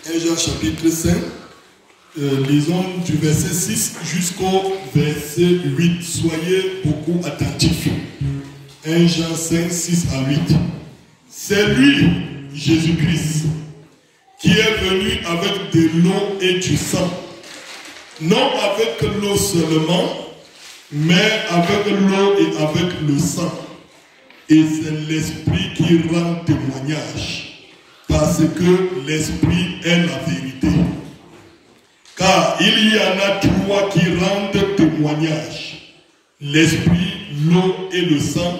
1 Jean chapitre 5, lisons du verset 6 jusqu'au verset 8. Soyez beaucoup attentifs. 1 Jean 5, 6 à 8. C'est lui, Jésus-Christ, qui est venu avec de l'eau et du sang. Non avec l'eau seulement, mais avec l'eau et avec le sang. Et c'est l'Esprit qui rend témoignage, parce que l'Esprit est la vérité. Car il y en a trois qui rendent témoignage: l'Esprit, l'eau et le sang,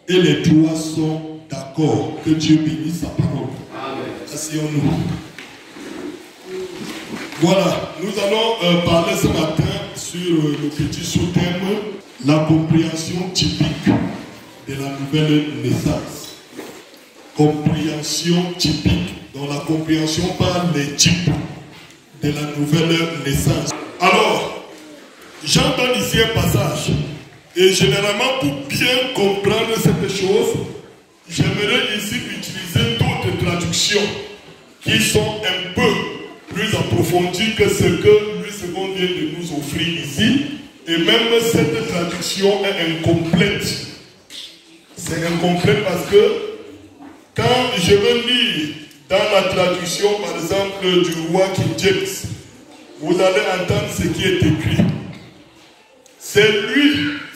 et les trois sont d'accord. Que Dieu bénisse sa parole. Asseyons-nous. Voilà, nous allons parler ce matin sur le petit sous-thème, la compréhension typique de la nouvelle naissance. Compréhension typique, dont la compréhension par les types de la nouvelle naissance. Alors, j'en donne ici un passage, et généralement pour bien comprendre cette chose, j'aimerais ici utiliser d'autres traductions qui sont un peu plus approfondies que ce que Louis II vient de nous offrir ici. Et même cette traduction est incomplète. C'est incomplet parce que quand je veux lire dans la traduction, par exemple, du roi King James, vous allez entendre ce qui est écrit. C'est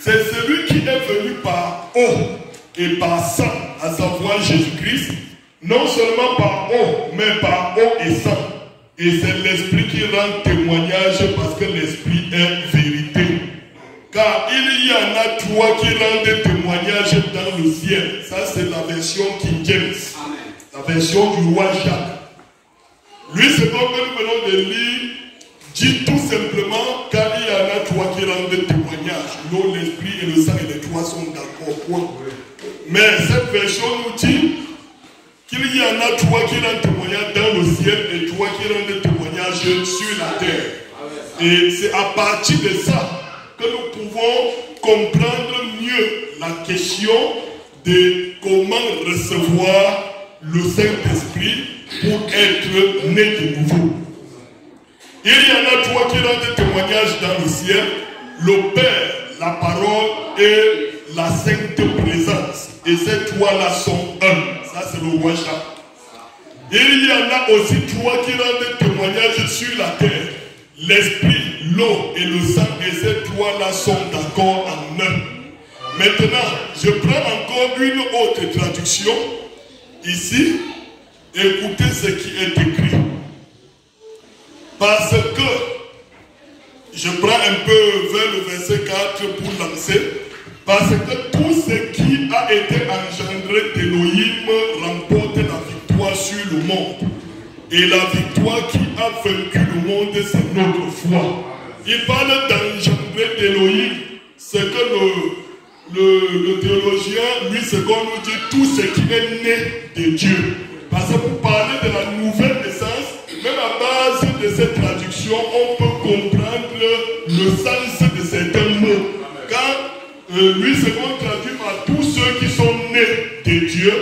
celui qui est venu par eau et par sang, à savoir Jésus-Christ, non seulement par eau, mais par eau et sang. Et c'est l'Esprit qui rend témoignage parce que l'Esprit est vérité. Car il y en a trois qui rendent témoignage dans le ciel. Ça, c'est la version King James. Amen. La version du roi Jacques. Lui, c'est comme nous venons de lire, dit tout simplement car il y en a trois qui rendent témoignage. L'eau, l'Esprit et le sang, et les trois sont d'accord. Mais cette version nous dit qu'il y en a trois qui rendent témoignage dans le ciel et trois qui rendent témoignage sur la terre. Et c'est à partir de ça que nous pouvons comprendre mieux la question de comment recevoir le Saint-Esprit pour être né de nouveau. Il y en a trois qui rendent témoignage dans le ciel: le Père, la parole et la sainte présence. Et ces trois-là sont un. Ça, c'est le roi Jacques. Il y en a aussi trois qui rendent témoignage sur la terre: l'Esprit, l'eau et le sang. Et ces trois-là sont d'accord en un. Maintenant, je prends encore une autre traduction. Ici, écoutez ce qui est écrit. Parce que, je prends un peu vers le verset 4 pour lancer. Parce que tout ce qui a été engendré d'Élohim remporte la victoire sur le monde. Et la victoire qui a vaincu le monde, c'est notre foi. Il parle d'engendrer d'Élohim. C'est que le théologien, lui, ce qu'on nous dit, tout ce qui est né de Dieu. Parce que pour parler de la nouvelle naissance, même à base de cette traduction, on peut comprendre le sens de certains mots. Quand lui, c'est qu'on traduit par tous ceux qui sont nés de Dieu.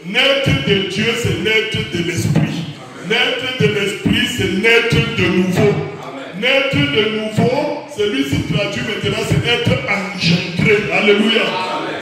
Naître de Dieu, c'est naître de l'Esprit. Naître de l'Esprit, c'est naître de nouveau. Naître de nouveau, celui qui traduit maintenant, c'est être engendré. Alléluia.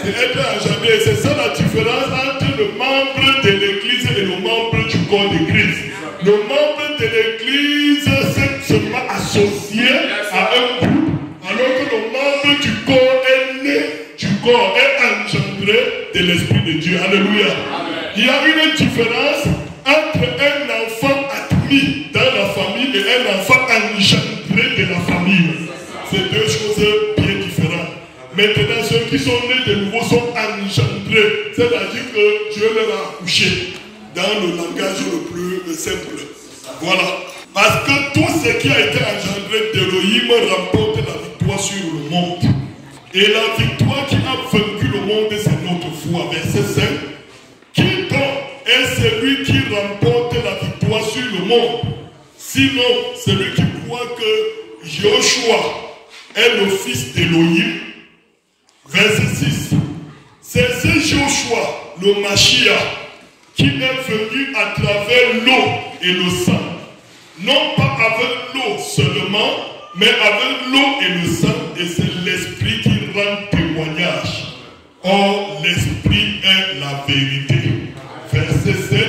C'est être engendré. C'est ça la différence entre le membre de l'Église et le membre du corps de Christ. Le membre de l'Église, c'est seulement associé à un groupe, alors que le membre du corps est né du corps, est engendré de l'Esprit de Dieu. Alléluia. Amen. Il y a une différence entre un enfant admis dans la famille et un enfant engendré de la famille. C'est deux choses bien différentes. Maintenant, ceux qui sont nés de nouveau sont engendrés, c'est-à-dire que Dieu leur a accouché, dans le langage le plus simple. Voilà. Parce que tout ce qui a été engendré d'Élohim remporte la victoire sur le monde. Et la victoire qui a vaincu le monde, c'est notre foi. Verset 5. Qui donc est celui qui remporte la victoire sur le monde? Sinon, celui qui croit que Joshua est le fils d'Élohim. Verset 6. C'est ce Joshua, le Mashiach, qui est venu à travers l'eau et le sang. non pas avec l'eau seulement, mais avec l'eau et le sang, et c'est l'esprit qui rend témoignage. Or, l'esprit est la vérité. Verset 7.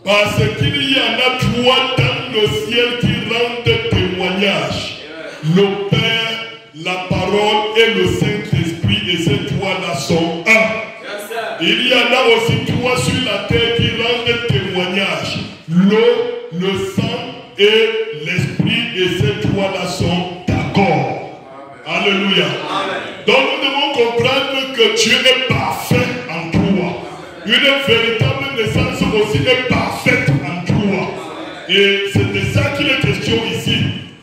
Parce qu'il y en a trois dans le ciel qui rendent témoignage. Le Père, la parole et le Saint-Esprit, et ces trois-là sont un. Il y en a aussi trois sur la terre qui rendent témoignage. L'eau, le sang et l'esprit, et ces trois-là sont d'accord. Alléluia. Donc nous devons comprendre que Dieu est parfait en toi. Une véritable naissance aussi est parfaite en toi. Et c'est de ça qu'il est question ici.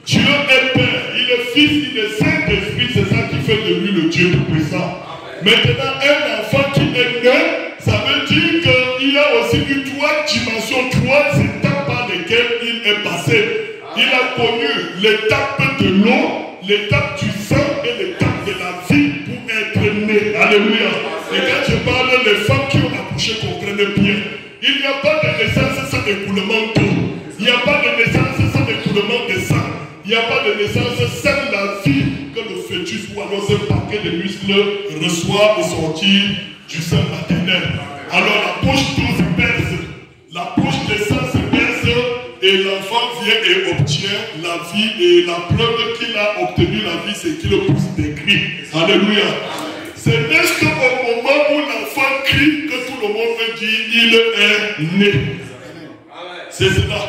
Dieu est Père, il est Fils, il est Saint-Esprit, c'est ça qui fait de lui le Dieu tout-puissant. Maintenant, un enfant qui est né, ça veut dire qu'il y a aussi eu trois dimensions, trois étapes par lesquelles il est passé. Il a connu l'étape de l'eau, l'étape du sang et l'étape de la vie pour être né. Alléluia. Et quand je parle, les femmes qui ont accouché comprennent bien. Il n'y a pas de naissance sans écoulement d'eau. Il n'y a pas de naissance sans écoulement de sang. Il n'y a pas de naissance sans la vie que le fœtus ou alors ce paquet de muscles reçoit au sortir du sein maternel. Alors la poche d'eau se perce, la poche de sang se perce et l'enfant vient et obtient la vie. Et la preuve qu'il a obtenu la vie, c'est qu'il pousse des cris. Alléluia. C'est n'est-ce qu'au moment où l'enfant crie que tout le monde veut dire il est né. C'est cela.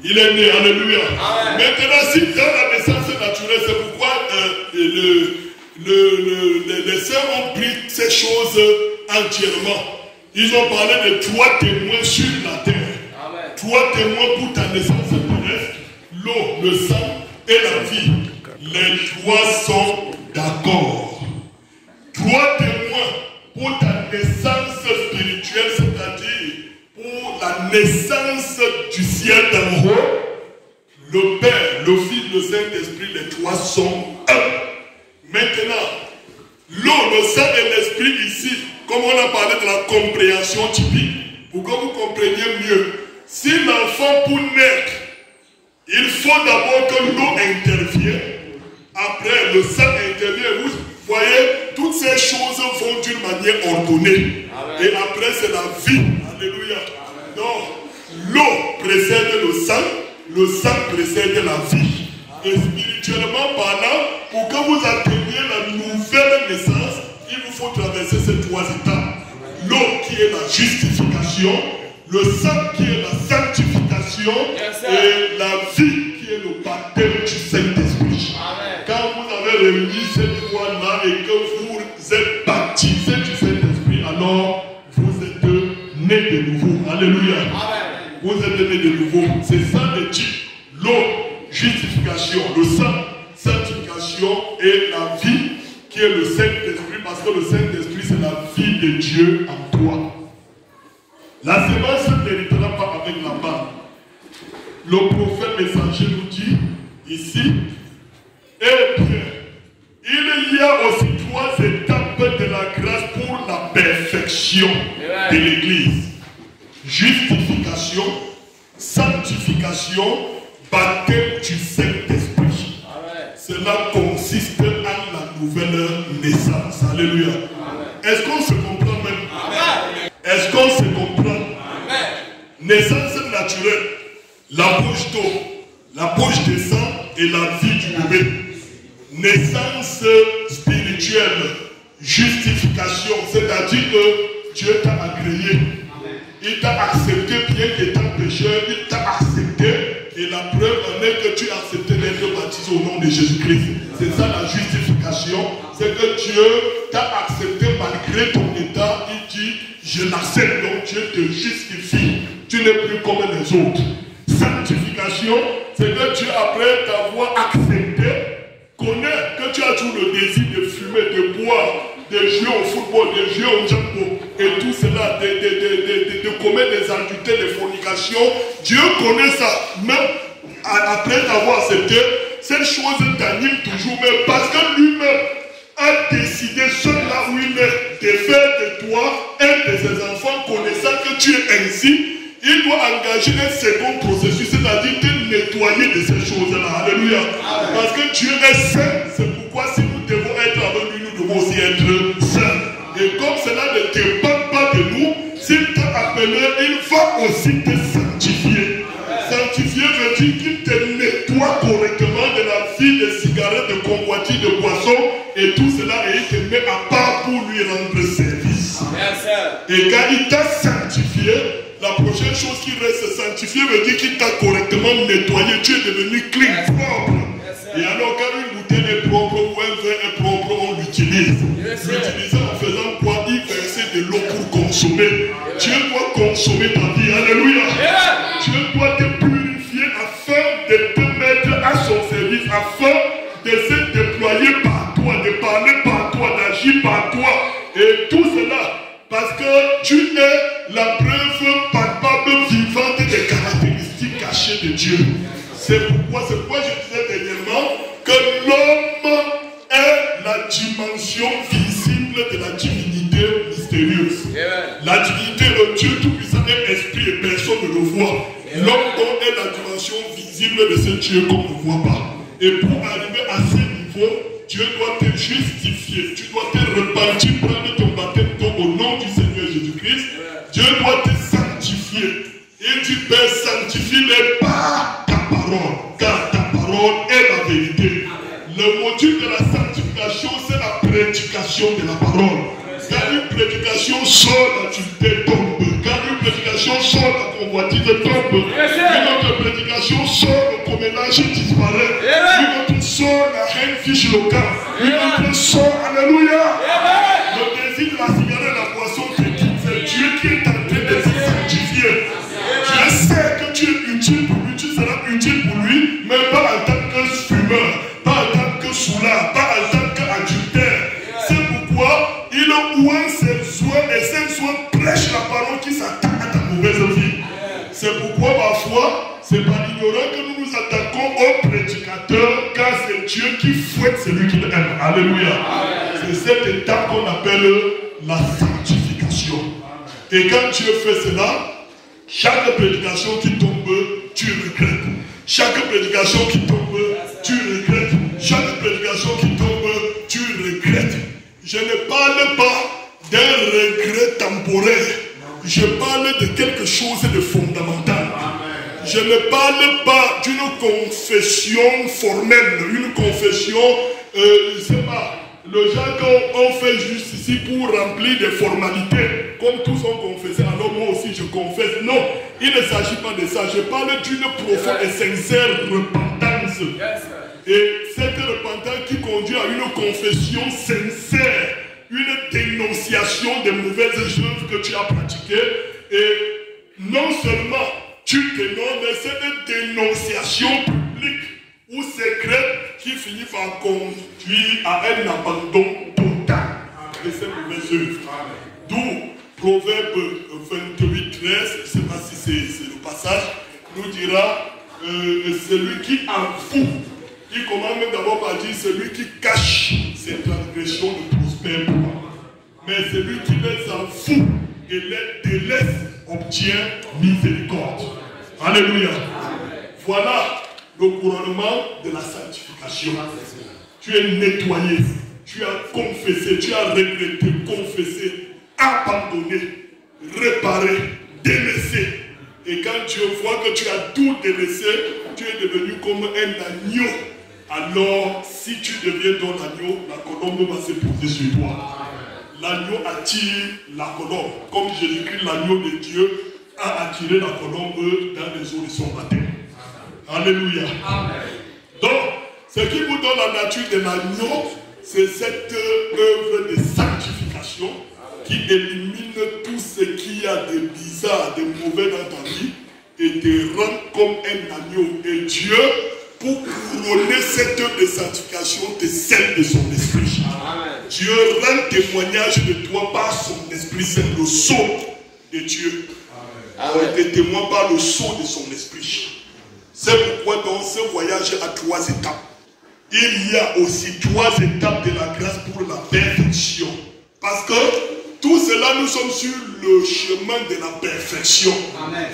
Il est né. Alléluia. Maintenant, si dans la naissance naturelle, c'est pourquoi les sœurs ont pris ces choses entièrement. Ils ont parlé de trois témoins sur la terre. Trois témoins pour ta naissance terrestre, l'eau, le sang et la vie. Les trois sont d'accord. Trois témoins pour ta naissance spirituelle, c'est-à-dire pour la naissance du ciel d'en haut. Le Père, le Fils, le Saint-Esprit, les trois sont un. Maintenant, l'eau, le sang et l'esprit ici, comme on a parlé de la compréhension typique, pour que vous compreniez mieux, si l'enfant pour naître, il faut d'abord que l'eau intervienne, après le sang intervient, vous voyez, toutes ces choses vont d'une manière ordonnée. Amen. Et après c'est la vie. Alléluia. Donc, l'eau précède le sang précède la vie. Et spirituellement parlant, pour que vous atteigniez la nouvelle naissance, il vous faut traverser ces trois étapes. L'eau qui est la justification, le sang qui est la sanctification, et la vie qui est le baptême du Saint-Esprit. Quand vous avez réuni ces trois-là et que vous êtes baptisés du Saint-Esprit, alors vous êtes nés de nouveau. Alléluia. Vous êtes nés de nouveau. C'est ça le type. L'eau, justification, le sang, sanctification et la vie qui est le Saint-Esprit, parce que le Saint-Esprit c'est la vie de Dieu en toi. La semence n'héritera pas avec la balle. Le prophète messager nous dit ici, eh bien, il y a aussi trois étapes de la grâce pour la perfection de l'Église. Justification, sanctification, baptême du Saint-Esprit. Cela consiste en la nouvelle naissance. Alléluia. Est-ce qu'on se comprend même? Est-ce qu'on se comprend? Naissance naturelle, la bouche d'eau, la bouche de sang et la vie du bébé. Naissance spirituelle, justification, c'est-à-dire que Dieu t'a agréé. Il t'a accepté bien qu'étant pécheur, il t'a accepté. Et la preuve en est que tu as accepté d'être baptisé au nom de Jésus-Christ. C'est ça la justification. C'est que Dieu t'a accepté malgré ton état. Il dit, je l'accepte, donc Dieu te justifie. Tu n'es plus comme les autres. Sanctification, c'est que Dieu, après t'avoir accepté, connaît que tu as toujours le désir de fumer, de boire, de jouer au football, de jouer au jambo, et tout cela, de commettre des adultères, des fornications. Dieu connaît ça. Même après t'avoir accepté, cette chose t'anime toujours, mais parce que lui-même a décidé, seul là où il est, de faire de toi un de ses enfants, connaissant que tu es ainsi. il doit engager un second processus, c'est-à-dire de nettoyer de ces choses-là. Alléluia. Parce que Dieu est saint, c'est pourquoi si nous devons être avec lui, nous devons aussi être saints. Et comme cela ne dépend pas de nous, s'il t'a appelé, il va aussi te sanctifier. Sanctifier veut dire qu'il te nettoie correctement de la vie de cigarettes, de convoitises, de boissons et tout cela, et il te met à part pour lui rendre service. Et quand il t'a sanctifié, la prochaine chose qui reste sanctifié veut dire qu'il t'a correctement nettoyé. Tu es devenu clean, propre. Et alors quand une bouteille est propre ou un verre est propre, on l'utilise. L'utiliser en faisant quoi? Il verser de l'eau pour consommer. Dieu doit consommer ta vie. Alléluia. Dieu doit te purifier afin de te mettre à son service, afin de se déployer par toi, de parler par toi, d'agir par toi. Et tout cela parce que tu es la preuve palpable, vivante des caractéristiques cachées de Dieu. C'est pourquoi je disais dernièrement que l'homme est la dimension visible de la divinité mystérieuse. La divinité, le Dieu tout-puissant est esprit et personne ne le voit. L'homme est la dimension visible de ce Dieu qu'on ne voit pas. Et pour arriver à ce niveau, Dieu doit te justifier. Tu dois te repentir, prendre ton baptême au nom du Seigneur Jésus-Christ. Dieu doit te sanctifier. Il dit, Père, sanctifie-les par ta parole, car ta parole est la vérité. Le module de la sanctification, c'est la prédication de la parole. Quand une prédication sort, l'adultère tombe. Quand une prédication sort, la convoitise tombe. Une autre prédication sort, le comménage disparaît. Une autre sort, la haine fiche le camp. Une autre sort, alléluia. Le désir de la cigarette et la boisson, c'est Dieu qui est en train de se sanctifier. Dieu sait que tu es utile pour lui, tu seras utile pour lui, mais pas en tant que fumeur, pas en tant que soulard, pas en tant qu'adultère. C'est pourquoi il ouvre ses soins et ses soins prêchent la parole qui s'attaque à ta mauvaise vie. C'est pourquoi parfois, c'est par ignorant que nous nous attaquons au prédicateur, car c'est Dieu qui fouette celui qui l'aime. Alléluia. C'est cette étape qu'on appelle la sanctification. Et quand Dieu fait cela, chaque prédication qui tombe, tu regrettes. Chaque prédication qui tombe, tu regrettes. Chaque prédication qui tombe, tu regrettes. Je ne parle pas d'un regret temporaire. Je parle de quelque chose de fondamental. Je ne parle pas d'une confession formelle, une confession, je ne sais pas, le gens qu'on fait juste ici pour remplir des formalités, comme tous ont confessé, alors moi aussi je confesse. Non, il ne s'agit pas de ça. Je parle d'une profonde et sincère repentance. Et cette repentance qui conduit à une confession sincère, une dénonciation des mauvaises œuvres que tu as pratiquées. Et non seulement tu dénonces, mais c'est une dénonciation publique ou secrète qui finit par conduire à un abandon total de ces mauvaises œuvres. D'où Proverbe 28, 13, je ne sais pas si c'est le passage, nous dira celui qui avoue. Il commence même d'abord par dire celui qui cache ses transgressions ne prospère pas. Mais celui qui les avoue et les délaisse obtient miséricorde. Alléluia. Voilà le couronnement de la sanctification. Tu es nettoyé, tu as confessé, tu as regretté, confessé, abandonné, réparé, délaissé. Et quand Dieu voit que tu as tout délaissé, tu es devenu comme un agneau. Alors, si tu deviens ton agneau, la colombe va se poser sur toi. L'agneau attire la colombe. Comme Jésus-Christ, l'agneau de Dieu, a attiré la colombe dans les eaux de son baptême. Alléluia. Amen. Donc, ce qui vous donne la nature de l'agneau, c'est cette œuvre de sanctification qui élimine tout ce qu'il y a de bizarre, de mauvais dans ta vie et te rend comme un agneau. Et Dieu, pour couronner cette œuvre de sanctification, te scelle de son esprit. Amen. Dieu rend témoignage de toi par son esprit, c'est le sceau de Dieu. On te témoigne par le sceau de son esprit. C'est pourquoi dans ce voyage à 3 étapes, il y a aussi 3 étapes de la grâce pour la perfection. Parce que tout cela, nous sommes sur le chemin de la perfection.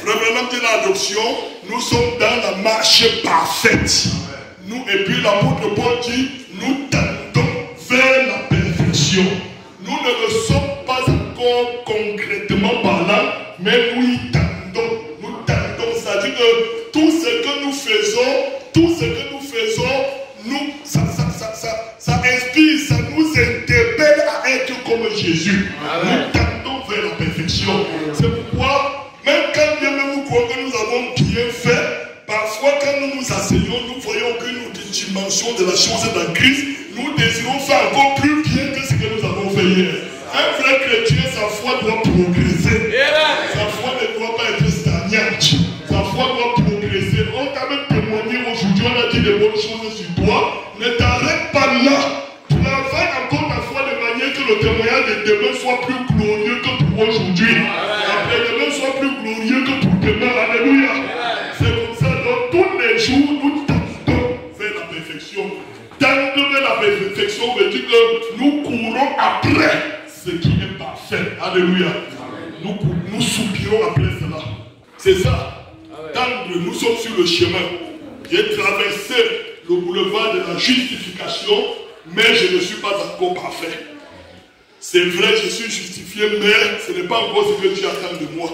Vraiment, de l'adoption, nous sommes dans la marche parfaite. Nous, et puis l'apôtre Paul dit, nous tendons vers la perfection. Nous ne le sommes pas encore concrètement parlant, mais nous y tendons. Nous tendons, c'est-à-dire que tout ce que nous faisons, nous, ça inspire, ça nous interpelle à être comme Jésus. Amen. Nous tendons vers la perfection. C'est pourquoi, même quand bien même nous croyons que nous avons bien fait, parfois quand nous nous asseyons, nous voyons que nous dimensions de la chose dans Christ, nous désirons faire encore plus bien que ce que nous avons fait hier. Un vrai chrétien, sa foi doit progresser. Sa foi ne doit pas être stagnante. Sa foi doit progresser. On t'a même témoigné aujourd'hui, on a dit des bonnes choses sur toi. Ne t'arrête pas là. Travaille encore ta foi de manière que le témoignage de demain soit plus glorieux que pour aujourd'hui. Après-demain soit plus glorieux que pour demain. Alléluia. C'est comme ça, donc tous les jours, nous tendons vers la perfection. Tendre vers la perfection veut dire que nous courons après ce qui est parfait. Alléluia. Nous soupirons après cela. C'est ça. Tendre, nous sommes sur le chemin. J'ai traversé le boulevard de la justification, mais je ne suis pas encore parfait. C'est vrai, je suis justifié, mais ce n'est pas encore ce que Dieu attend de moi.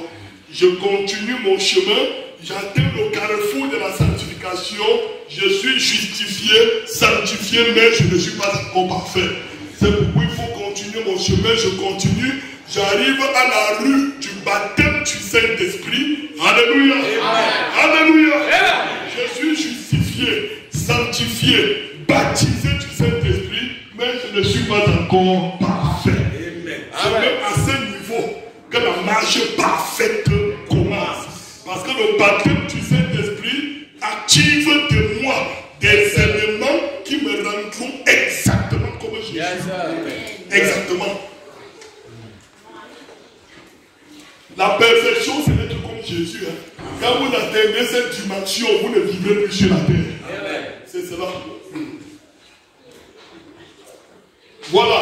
Je continue mon chemin, j'atteins le carrefour de la sanctification, je suis justifié, sanctifié, mais je ne suis pas encore parfait. C'est pourquoi il faut continuer mon chemin, je continue, j'arrive à la rue du baptême du Saint-Esprit. Alléluia. Amen. Alléluia. Amen. Je suis justifié, sanctifié, baptisé du Saint-Esprit, mais je ne suis pas encore parfait. C'est même à ce niveau que la marche parfaite commence. Parce que le baptême du Saint-Esprit active de moi des éléments qui me rendront exactement comme Jésus. Exactement. La perfection, c'est d'être comme Jésus. Quand vous atteignez cette dimension, vous ne vivrez plus sur la terre. C'est cela. Voilà.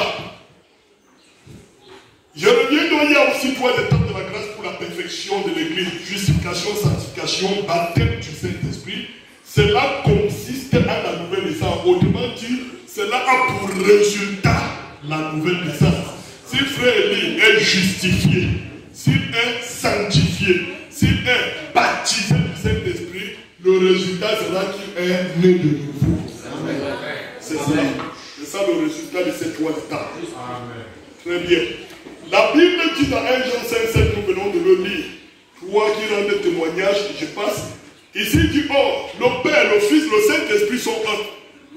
Je reviens donc, il y a aussi trois étapes de la grâce pour la perfection de l'Église. Justification, sanctification, baptême du Saint-Esprit. Cela consiste à la nouvelle naissance. Autrement dit, cela a pour résultat la nouvelle naissance. Si frère Élie est justifié, s'il est sanctifié, s'il est baptisé du Saint-Esprit, le résultat sera qu'il est né de nouveau. C'est ça. C'est ça le résultat de ces trois étapes. Très bien. La Bible dit dans 1 Jean 5,7, nous venons de le lire. Toi qui rendent témoignage, je passe. Ici il dit, oh, le Père, le Fils, le Saint-Esprit sont un.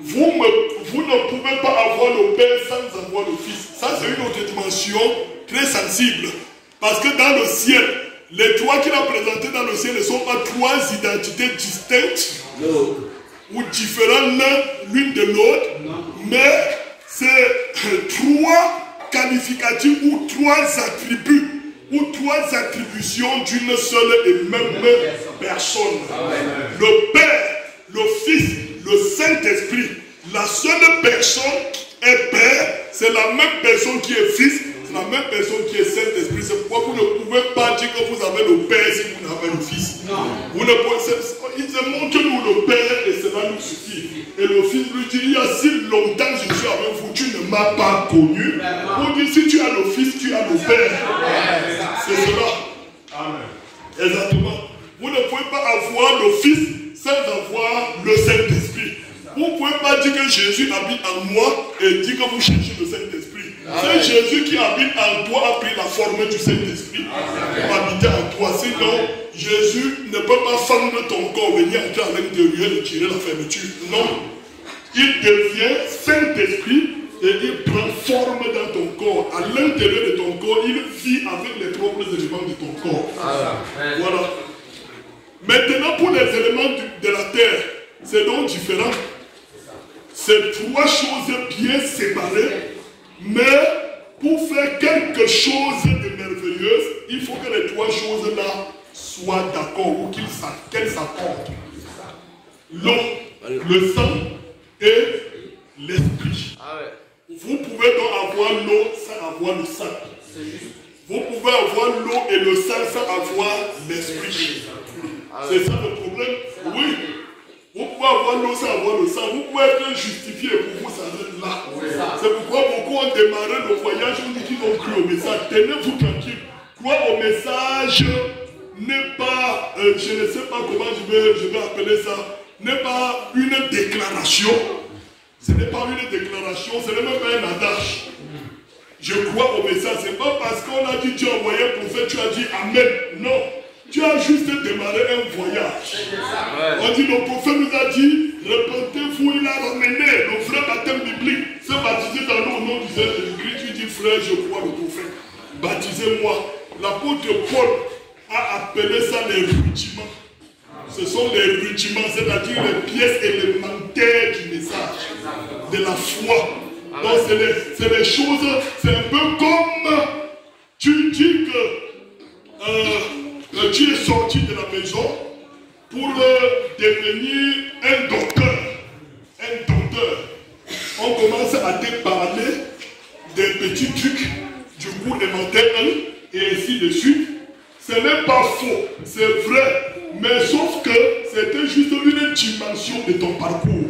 Vous ne pouvez pas avoir le Père sans avoir le Fils. Ça, c'est une autre dimension très sensible. Parce que dans le ciel, les trois qu'il a présentés dans le ciel ne sont pas trois identités distinctes ou différentes l'une de l'autre, mais c'est trois qualificatifs ou trois attributs ou trois attributions d'une seule et même personne. Le Père, le Fils, le Saint-Esprit. La seule personne est Père, c'est la même personne qui est Fils, c'est la même personne qui est Saint-Esprit. C'est pourquoi vous ne pouvez pas dire que vous avez le Père si vous n'avez le Fils. Vous ne pouvez, il demande que nous le Père et cela nous suffit. Et le Fils lui dit, il y a si longtemps je suis avec vous, tu ne m'as pas connu. Pour dire, si tu as le Fils, tu as le Père. C'est cela. Amen. Exactement. Vous ne pouvez pas avoir le Fils sans avoir le Saint-Esprit. Vous ne pouvez pas dire que Jésus habite en moi et dire que vous cherchez le Saint-Esprit. C'est Jésus qui habite en toi a pris la forme du Saint-Esprit pour habiter en toi. Sinon, Jésus ne peut pas fendre ton corps, venir entrer à l'intérieur et tirer la fermeture. Non. Il devient Saint-Esprit et il prend forme dans ton corps. À l'intérieur de ton corps, il vit avec les propres éléments de ton corps. Voilà. Maintenant, pour les éléments de la terre, c'est donc différent. C'est trois choses bien séparées, mais pour faire quelque chose de merveilleux, il faut que les trois choses-là soient d'accord ou qu'elles s'accordent. L'eau, le sang et l'esprit. Vous pouvez donc avoir l'eau sans avoir le sang. Vous pouvez avoir l'eau et le sang sans avoir l'esprit. C'est ça le problème. Oui. Vous pouvez avoir l'eau sans avoir le sang. Vous pouvez être justifié pour vous s'arrêter là. C'est pourquoi beaucoup ont démarré le voyage. On dit qu'ils ont cru au message. Tenez-vous tranquille. Croire au message n'est pas, je ne sais pas comment je vais appeler ça, n'est pas une déclaration. Ce n'est pas une déclaration, ce n'est même pas un adage. Je crois au message. Ce n'est pas parce qu'on a dit Dieu a envoyé un prophète, tu as dit Amen. Non. Tu as juste démarré un voyage. On dit le prophète nous a dit, repentez-vous, il a ramené le vrai baptême biblique. Se baptiser dans l'eau au nom du Seigneur Jésus-Christ. Tu dis frère, je crois le prophète. Baptisez-moi. L'apôtre Paul a appelé ça les rudiments. Ce sont les rudiments, c'est-à-dire les pièces élémentaires du message, de la foi. Donc c'est les choses, c'est un peu comme tu dis que tu es sorti de la maison pour devenir un docteur. Un docteur. On commence à te parler des petits trucs du cours élémentaire 1 et ainsi de suite. Ce n'est pas faux, c'est vrai. Mais sauf que c'était juste une dimension de ton parcours.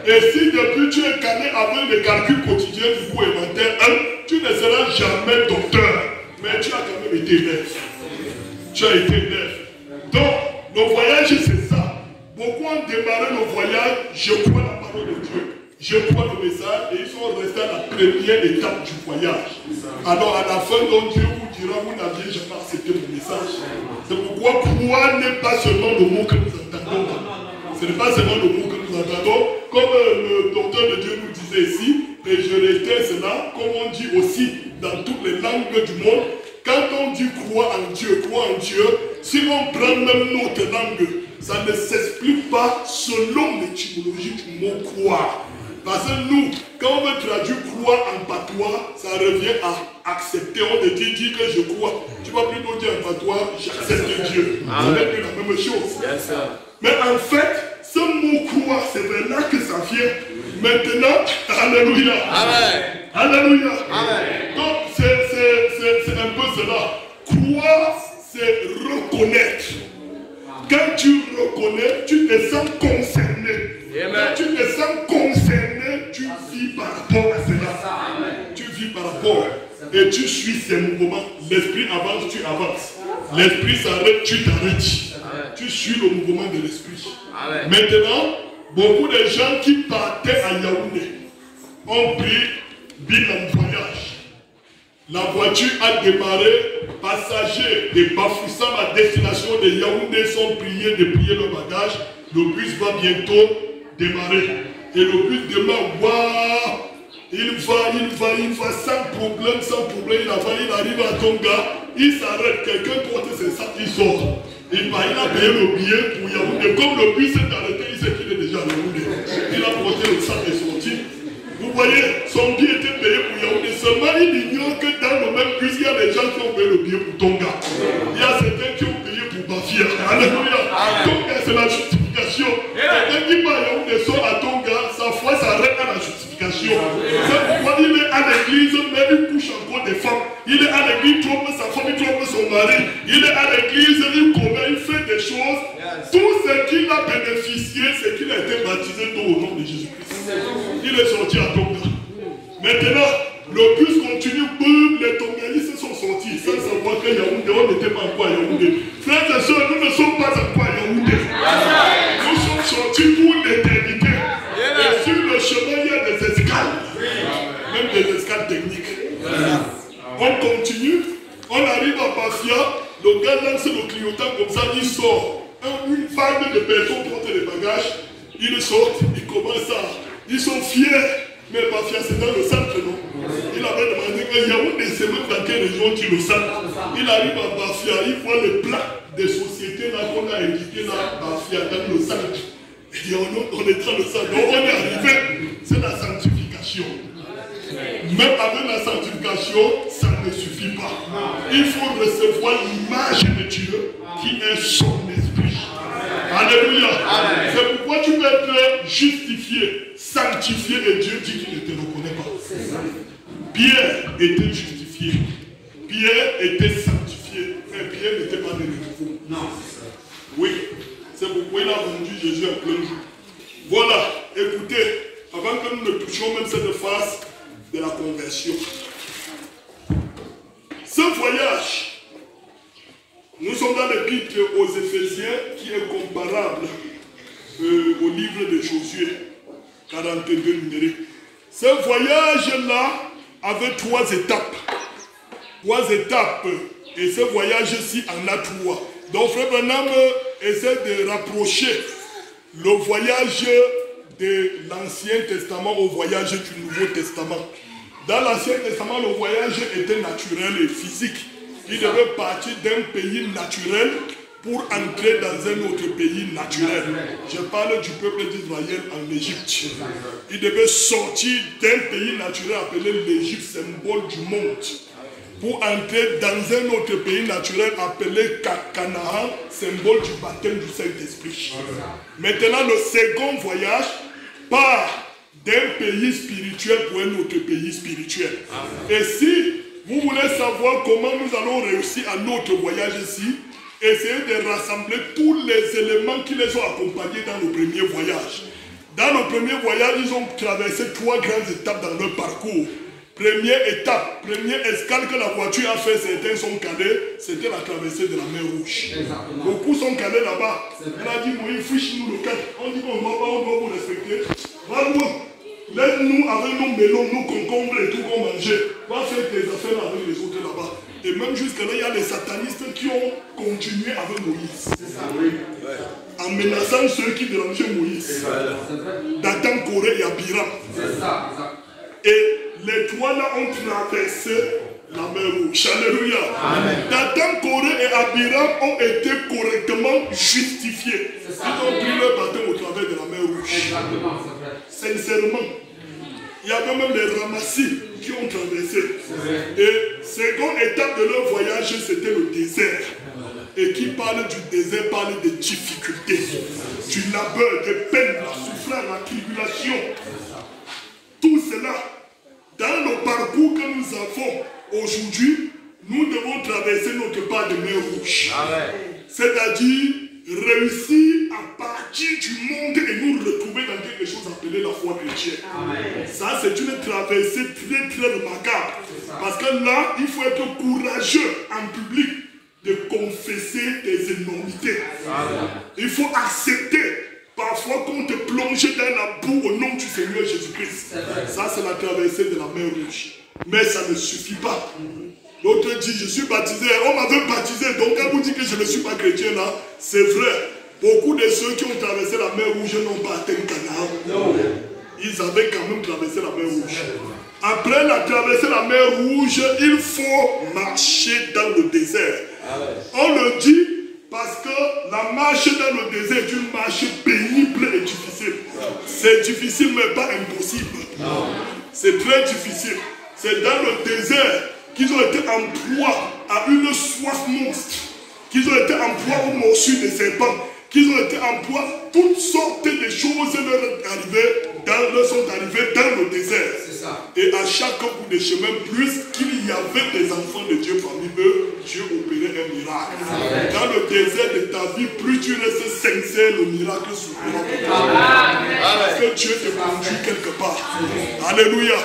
Et si depuis tu es calé avec les calculs quotidiens du cours élémentaire 1, tu ne seras jamais docteur. Mais tu as quand même été élève. Tu as été élève. Donc, le voyage, c'est ça. Beaucoup ont démarré le voyage, je crois la parole de Dieu. Je crois le message et ils sont restés à la première étape du voyage. Alors, à la fin, donc, Dieu vous dira, vous n'aviez jamais accepté mon message. C'est pourquoi croire n'est pas seulement le mot que nous entendons. Ce n'est pas seulement le mot que nous entendons. Comme le docteur de Dieu nous disait ici, et je réitère cela, comme on dit aussi dans toutes les langues du monde, quand on dit croire en Dieu, si l'on prend même notre langue, ça ne s'explique pas selon l'étymologie du mot croire. Parce que nous, quand on veut traduire croire en patois, ça revient à accepter. On te dit que je crois. Tu vas plutôt dire en patois, j'accepte Dieu. Ce n'est plus la même chose. Mais en fait, ce mot croire, c'est de là que ça vient. Maintenant, alléluia. Amen. Alléluia. Amen. Donc, c'est un peu cela. Croire, c'est reconnaître. Quand tu reconnais, tu te sens concerné. Quand tu te sens concerné, tu vis par rapport à cela. Tu vis par rapport. Et tu suis ces mouvements. L'esprit avance, tu avances. L'esprit s'arrête, tu t'arrêtes. Tu suis le mouvement de l'esprit. Maintenant, beaucoup de gens qui partaient à Yaoundé ont pris bilan voyage. La voiture a démarré, passagers de Bafoussam à destination de Yaoundé sont priés de plier le bagage. Le bus va bientôt démarrer. Et le bus démarre, waouh! Il va sans problème. Il arrive à Tonga, il s'arrête, quelqu'un porte ses sacs, il sort. Il a payé le billet pour Yaoundé. Comme le bus s'est arrêté, il sait qu'il est déjà à Yaoundé. Il a porté le sac et sorti. Vous voyez, son billet était payé pour Yaoundé. Seulement, il ignore que dans le même bus, il y a des gens qui ont payé le billet pour Tonga. Il y a certains qui ont payé pour Bafia. Alléluia. Tonga, c'est la justification. Quelqu'un qui va à Yaoundé sort à Tonga, sa foi s'arrête à la justification. C'est pourquoi il est à l'église, mais il couche encore des femmes. Il est à l'église, il trompe sa femme, il trompe son mari. Il est à l'église, il commet, il fait des choses. Tout ce qu'il a bénéficié, c'est qu'il a été baptisé au nom de Jésus-Christ. Il est sorti à Tonga. Maintenant, le bus continue, boum, les Tongaïstes sont sortis. Sans savoir que Yaoundé, on n'était pas encore à Yaoundé. Frères et sœurs, nous ne sommes pas encore à Yaoundé. Nous sommes sortis pour l'éternité. Et sur le chemin, il y a des escales. Même des escales techniques. On continue, on arrive à Bafia, le gars lance le clignotant comme ça, il sort. Une vague de personnes portent les bagages, ils sortent, ils commencent à... Ils sont fiers, mais Bafia c'est dans le centre, non? Il avait demandé que Yaoundé, c'est même dans quelle région tu le sens. Il arrive à Bafia, il voit le plat des sociétés là qu'on a indiqué là, Bafia, dans le centre. Il dit, on est dans le centre, donc on est arrivé, c'est la sanctification. Même avec la sanctification, ça ne suffit pas. Il faut recevoir l'image de Dieu qui est son esprit. Alléluia. C'est pourquoi tu peux être justifié, sanctifié et Dieu dit qu'il ne te reconnaît pas. Pierre était justifié. Pierre était sanctifié, mais Pierre n'était pas né de nouveau. Non. Oui, c'est pourquoi il a vendu Jésus en plein jour. Voilà, écoutez, avant que nous ne touchions même cette phase de la conversion. Ce voyage, nous sommes dans l'épître aux Éphésiens qui est comparable au livre de Josué, 42 numériques. Ce voyage-là avait 3 étapes. 3 étapes. Et ce voyage-ci en a 3. Donc Frère Branham essaie de rapprocher le voyage de l'Ancien Testament au voyage du Nouveau Testament. Dans l'Ancien Testament, le voyage était naturel et physique. Il devait partir d'un pays naturel pour entrer dans un autre pays naturel. Je parle du peuple d'Israël en Égypte. Il devait sortir d'un pays naturel appelé l'Égypte, symbole du monde, pour entrer dans un autre pays naturel appelé Canaan, symbole du baptême du Saint-Esprit. Maintenant, le second voyage part d'un pays spirituel pour un autre pays spirituel. Et si vous voulez savoir comment nous allons réussir à notre voyage ici, essayez de rassembler tous les éléments qui les ont accompagnés dans le premier voyage. Dans le premier voyage, ils ont traversé 3 grandes étapes dans leur parcours. Première étape, première escale que la voiture a fait, certains sont calés, c'était la traversée de la mer Rouge. Exactement. Beaucoup sont calés là-bas. Elle a dit, Moïse, fiche-nous le cadre. On dit qu'on ne va pas, on doit vous respecter. Va loin. Laisse-nous avec nos melons, nos concombres et tout qu'on mangeait. Va faire tes affaires avec les autres là-bas. Et même jusqu'à là, il y a les satanistes qui ont continué avec Moïse. C'est ça, oui. En menaçant ceux qui dérangeaient Moïse. Dathan, Corée et Abiram. C'est ça, exact. Et les 3 là ont traversé la mer Rouge. Alléluia. Dathan, Corée et Abiram ont été correctement justifiés. Ils ont pris leur baptême au travers de la mer Rouge. Exactement, c'est vrai. Sincèrement. Il y avait même les ramassis qui ont traversé. Et seconde étape de leur voyage, c'était le désert. Et qui parle du désert, parle des difficultés, du labeur, des peines, la souffrance, la tribulation. Tout cela, dans le parcours que nous avons aujourd'hui, nous devons traverser notre part de mer Rouge. C'est-à-dire réussir à partir du monde et nous retrouver dans quelque chose appelé la foi chrétienne. Ça, c'est une traversée très très remarquable. Parce que là, il faut être courageux en public de confesser tes énormités. Il faut accepter parfois qu'on te plonge dans la boue au nom du Seigneur Jésus-Christ. Ça, c'est la traversée de la mer Rouge. Mais ça ne suffit pas. L'autre dit, je suis baptisé. On m'avait baptisé. Donc, quand vous dites que je ne suis pas chrétien là, c'est vrai. Beaucoup de ceux qui ont traversé la mer Rouge n'ont pas atteint Canaan. Ils avaient quand même traversé la mer Rouge. Après la traversée de la mer Rouge, il faut marcher dans le désert. On le dit parce que la marche dans le désert est une marche pénible et difficile. C'est difficile mais pas impossible. C'est très difficile. C'est dans le désert qu'ils ont été en proie à une soif monstre, qu'ils ont été en proie aux morsures des serpents, qu'ils ont été en proie, toutes sortes de choses leur sont arrivées dans le désert. Et à chaque bout de chemin, plus qu'il y avait des enfants de Dieu parmi eux, Dieu opérait un miracle. Dans le désert de ta vie, plus tu restes sincère, le miracle s'opérera. Parce que Dieu te conduit quelque part. Alléluia.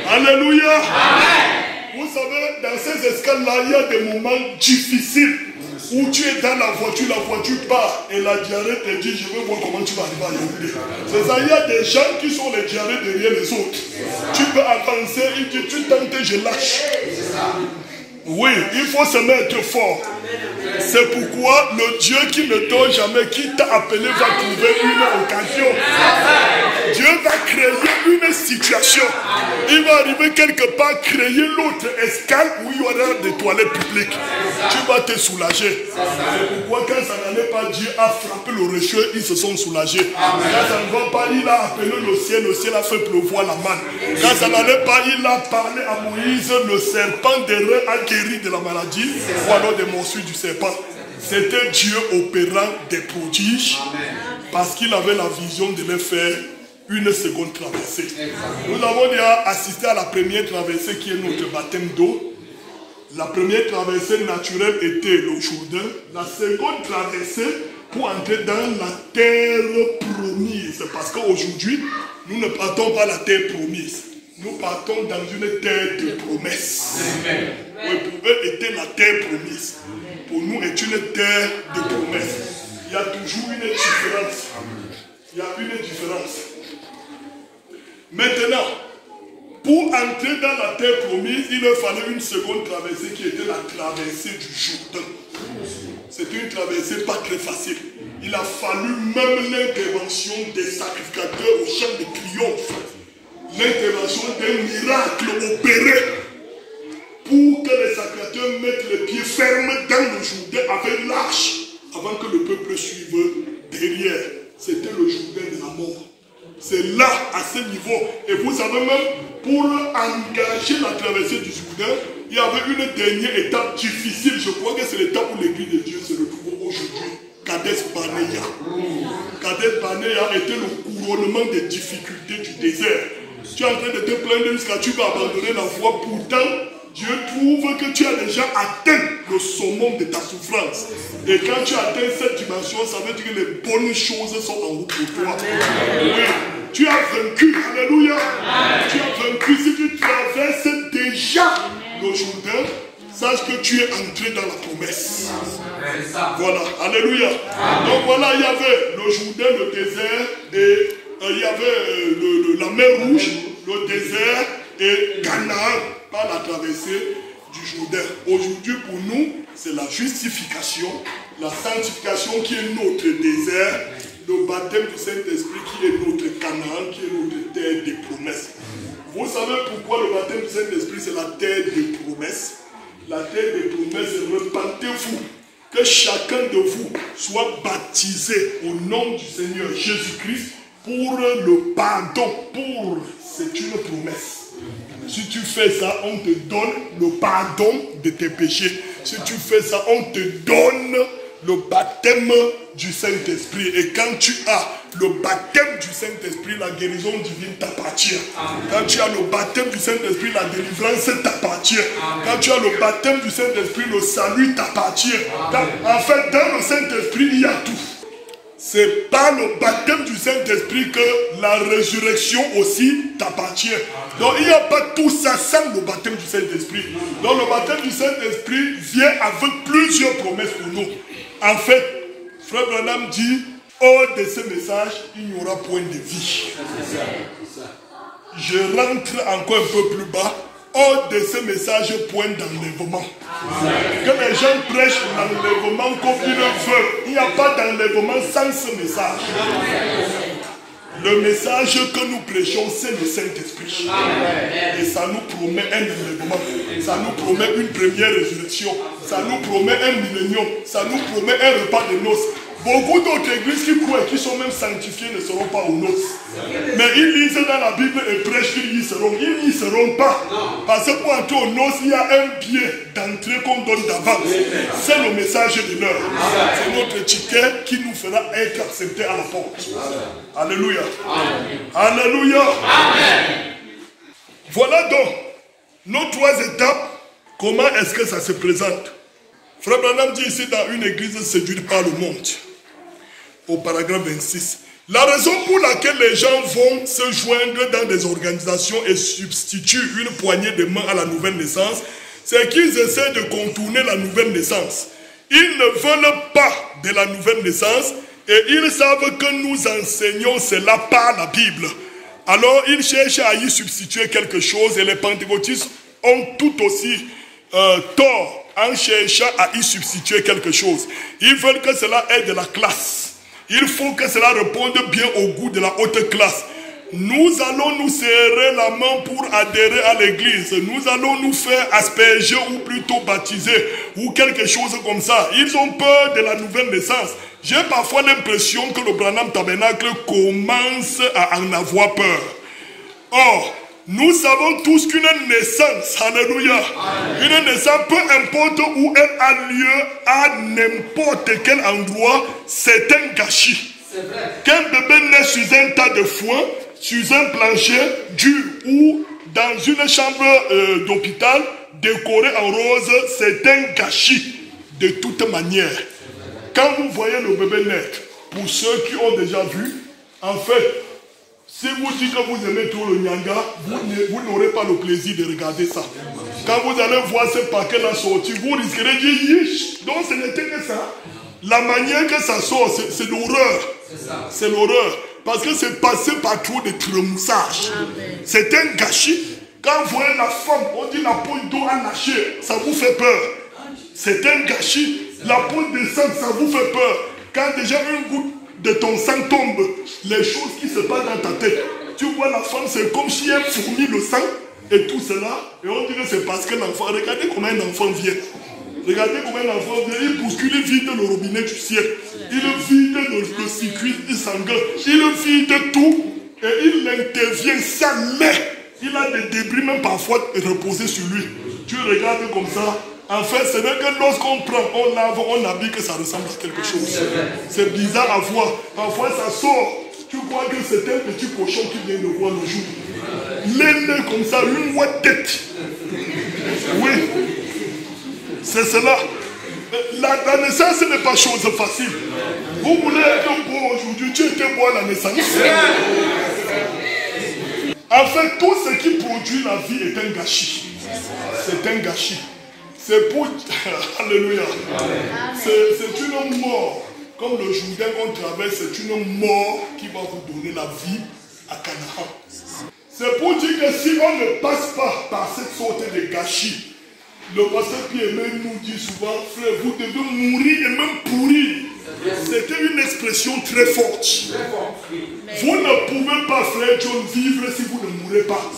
Alléluia. Vous savez, dans ces escales-là, il y a des moments difficiles où tu es dans la voiture part et la diarrhée te dit, je veux voir comment tu vas arriver à Yaoundé. C'est ça, il y a des gens qui sont les diarrhées derrière les autres. Tu peux avancer, il dit, tu tentes, je lâche. Oui, il faut se mettre fort. C'est pourquoi le Dieu qui ne dort jamais, qui t'a appelé, va trouver une occasion. Dieu va créer une situation. Il va arriver quelque part, créer l'autre escale où il y aura des toilettes publiques. Tu vas te soulager. C'est pourquoi quand ça n'allait pas, Dieu a frappé le rocher, ils se sont soulagés. Quand ça ne va pas, il a appelé le ciel a fait pleuvoir la manne. Quand ça n'allait pas, il a parlé à Moïse, le serpent des reins a guéri de la maladie, ou alors des morsures du serpent. C'était Dieu opérant des prodiges parce qu'il avait la vision de les faire une seconde traversée. Nous avons déjà assisté à la première traversée qui est notre baptême d'eau. La première traversée naturelle était le Jourdain. La seconde traversée pour entrer dans la terre promise. Parce qu'aujourd'hui, nous ne partons pas la terre promise. Nous partons dans une terre de promesse. Oui, pour eux, était la terre promise. Pour nous, est une terre de promesse. Il y a toujours une différence. Il y a une différence. Maintenant, pour entrer dans la terre promise, il leur fallait une seconde traversée qui était la traversée du Jourdain. C'était une traversée pas très facile. Il a fallu même l'intervention des sacrificateurs au champ de triomphe. L'intervention d'un miracle opéré pour que les sacrificateurs mettent les pieds fermes dans le Jourdain avec l'arche avant que le peuple suive derrière. C'était le Jourdain de la mort. C'est là, à ce niveau. Et vous savez même, pour engager la traversée du Jourdain, il y avait une dernière étape difficile. Je crois que c'est l'étape où l'église de Dieu se retrouve aujourd'hui. Kadesh Barnea. Kadesh Barnea était le couronnement des difficultés du désert. Tu es en train de te plaindre jusqu'à tu vas abandonner la voie. Pourtant, Dieu trouve que tu as déjà atteint le summum de ta souffrance. Et quand tu atteins cette dimension, ça veut dire que les bonnes choses sont en route pour toi. Oui, tu as vaincu. Alléluia. Tu as vaincu. Si tu traverses déjà le Jourdain, sache que tu es entré dans la promesse. Voilà. Alléluia. Donc voilà, il y avait le Jourdain, le désert, et il y avait la mer Rouge, le désert et Canaan par la traversée du Jourdain. Aujourd'hui, pour nous, c'est la justification, la sanctification qui est notre désert, le baptême du Saint-Esprit qui est notre Canaan, qui est notre terre des promesses. Vous savez pourquoi le baptême du Saint-Esprit, c'est la terre des promesses. La terre des promesses, repentez-vous, que chacun de vous soit baptisé au nom du Seigneur Jésus-Christ pour le pardon. C'est une promesse. Si tu fais ça, on te donne le pardon de tes péchés. Si tu fais ça, on te donne le baptême du Saint-Esprit. Et quand tu as le baptême du Saint-Esprit, la guérison divine t'appartient. Quand tu as le baptême du Saint-Esprit, la délivrance t'appartient. Quand tu as le baptême du Saint-Esprit, le salut t'appartient. En fait, dans le Saint-Esprit, il y a tout. C'est par le baptême du Saint-Esprit que la résurrection aussi t'appartient. Donc il n'y a pas tout ça sans le baptême du Saint-Esprit. Donc le baptême du Saint-Esprit vient avec plusieurs promesses pour nous. En fait, Frère Branham dit, hors de ce message, il n'y aura point de vie. Je rentre encore un peu plus bas. Hors de ce message, point d'enlèvement. Que les gens prêchent l'enlèvement comme ils le veulent. Il n'y a pas d'enlèvement sans ce message. Le message que nous prêchons, c'est le Saint-Esprit. Et ça nous promet un enlèvement. Ça nous promet une première résurrection. Ça nous promet un millénium. Ça nous promet un repas de noces. Beaucoup d'autres églises qui croient et qui sont même sanctifiées ne seront pas aux noces. Mais ils lisent dans la Bible et prêchent qu'ils y seront. Ils n'y seront pas. Parce que pour entrer aux noces, il y a un billet d'entrée qu'on donne d'avance. C'est le message de l'heure. C'est notre ticket qui nous fera être acceptés à la porte. Alléluia. Alléluia. Voilà donc nos trois étapes. Comment est-ce que ça se présente? Frère Branham dit ici dans une église séduite par le monde. Au paragraphe 26. La raison pour laquelle les gens vont se joindre dans des organisations et substituent une poignée de main à la nouvelle naissance, c'est qu'ils essaient de contourner la nouvelle naissance. Ils ne veulent pas de la nouvelle naissance et ils savent que nous enseignons cela par la Bible. Alors ils cherchent à y substituer quelque chose et les pentecôtistes ont tout aussi tort en cherchant à y substituer quelque chose. Ils veulent que cela ait de la classe. Il faut que cela réponde bien au goût de la haute classe. Nous allons nous serrer la main pour adhérer à l'église. Nous allons nous faire asperger ou plutôt baptiser ou quelque chose comme ça. Ils ont peur de la nouvelle naissance. J'ai parfois l'impression que le Branham Tabernacle commence à en avoir peur. Or, nous savons tous qu'une naissance, alléluia, une naissance, peu importe où elle a lieu, à n'importe quel endroit, c'est un gâchis. Qu'un bébé naît sur un tas de foin, sur un plancher dur ou dans une chambre d'hôpital, décoré en rose, c'est un gâchis de toute manière. Quand vous voyez le bébé naître, pour ceux qui ont déjà vu, en fait, si vous dites que vous aimez tout le Nyanga, vous n'aurez pas le plaisir de regarder ça. Quand vous allez voir ce paquet-là sortir, vous risquerez de dire yish. Donc ce n'était que ça. La manière que ça sort, c'est l'horreur. C'est l'horreur. Parce que c'est passé par trop de trémoussage. C'est un gâchis. Quand vous voyez la femme, on dit la peau d'eau a lâché, ça vous fait peur. C'est un gâchis. La peau de sang, ça vous fait peur. Quand déjà une goutte de ton sang tombe, les choses qui se passent dans ta tête, tu vois la femme, c'est comme si elle fourmille le sang et tout cela. Et on dit que c'est parce que l'enfant, regardez comment un enfant vient. Regardez comment un enfant vient, il bouscule, il vide le robinet du ciel. Il vide le circuit sanguin. Il vide tout et il intervient sans lait. Il a des débris même parfois reposés sur lui. Tu regardes comme ça. En fait, c'est vrai que lorsqu'on prend, on lave, on habille, que ça ressemble à quelque chose. C'est bizarre à voir. Parfois, ça sort. Tu crois que c'est un petit cochon qui vient de voir le jour. L'aile comme ça, une ouate tête. Oui. C'est cela. La naissance n'est pas chose facile. Vous voulez être beau aujourd'hui, tu étais beau à la naissance. En fait, tout ce qui produit la vie est un gâchis. C'est un gâchis. C'est pour... Alléluia. C'est une mort. Comme le Jourdain qu'on traverse, c'est une mort qui va vous donner la vie à Canaan. C'est pour dire que si on ne passe pas par cette sorte de gâchis, le pasteur Pierre nous dit souvent, frère, vous devez mourir et même pourrir. C'était une expression très forte. Vous ne pouvez pas, frère John, vivre si vous ne mourrez pas.